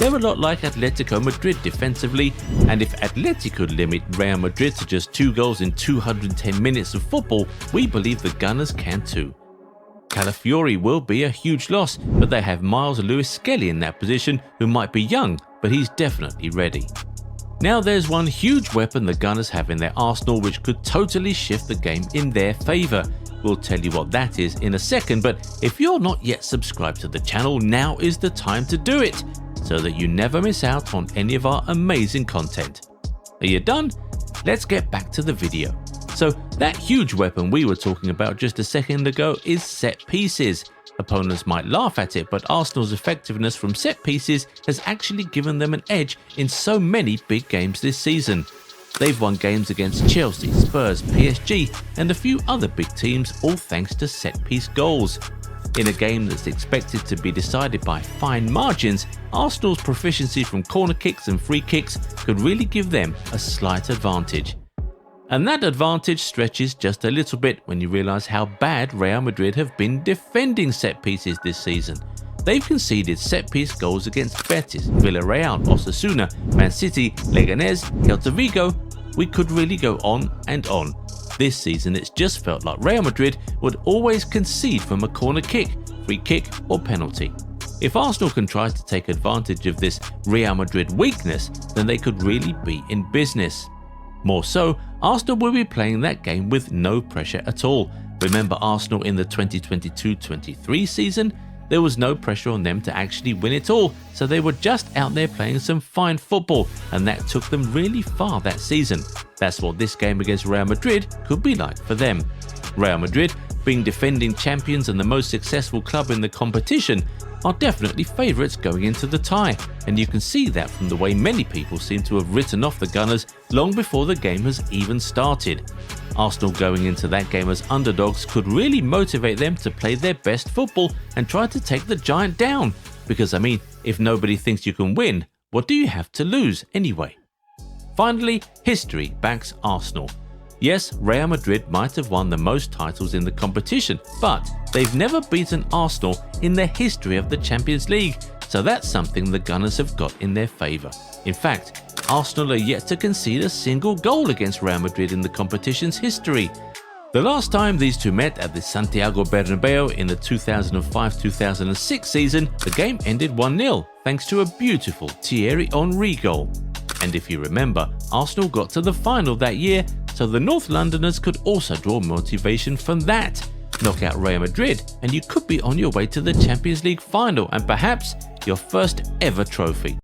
They're a lot like Atletico Madrid defensively, and if Atleti could limit Real Madrid to just 2 goals in 210 minutes of football, we believe the Gunners can too. Calafiori will be a huge loss, but they have Miles Lewis-Skelly in that position, who might be young, but he's definitely ready. Now there's one huge weapon the Gunners have in their arsenal which could totally shift the game in their favour. We'll tell you what that is in a second, but if you're not yet subscribed to the channel, now is the time to do it, so that you never miss out on any of our amazing content. Are you done? Let's get back to the video. So that huge weapon we were talking about just a second ago is set pieces. Opponents might laugh at it, but Arsenal's effectiveness from set pieces has actually given them an edge in so many big games this season. They've won games against Chelsea, Spurs, PSG and a few other big teams, all thanks to set piece goals. In a game that's expected to be decided by fine margins, Arsenal's proficiency from corner kicks and free kicks could really give them a slight advantage. And that advantage stretches just a little bit when you realise how bad Real Madrid have been defending set pieces this season. They've conceded set piece goals against Betis, Villarreal, Osasuna, Man City, Leganés, Celta Vigo. We could really go on and on. This season it's just felt like Real Madrid would always concede from a corner kick, free kick or penalty. If Arsenal can try to take advantage of this Real Madrid weakness, then they could really be in business. More so, Arsenal will be playing that game with no pressure at all. Remember Arsenal in the 2022-23 season? There was no pressure on them to actually win it all, so they were just out there playing some fine football, and that took them really far that season. That's what this game against Real Madrid could be like for them. Real Madrid, being defending champions and the most successful club in the competition, are definitely favourites going into the tie, and you can see that from the way many people seem to have written off the Gunners long before the game has even started. Arsenal going into that game as underdogs could really motivate them to play their best football and try to take the giant down, because I mean, if nobody thinks you can win, what do you have to lose anyway? Finally, history backs Arsenal. Yes, Real Madrid might have won the most titles in the competition, but they've never beaten Arsenal in the history of the Champions League, so that's something the Gunners have got in their favour. In fact, Arsenal are yet to concede a single goal against Real Madrid in the competition's history. The last time these two met at the Santiago Bernabeu in the 2005-2006 season, the game ended 1-0 thanks to a beautiful Thierry Henry goal. And if you remember, Arsenal got to the final that year, so the North Londoners could also draw motivation from that. Knock out Real Madrid and you could be on your way to the Champions League final and perhaps your first ever trophy.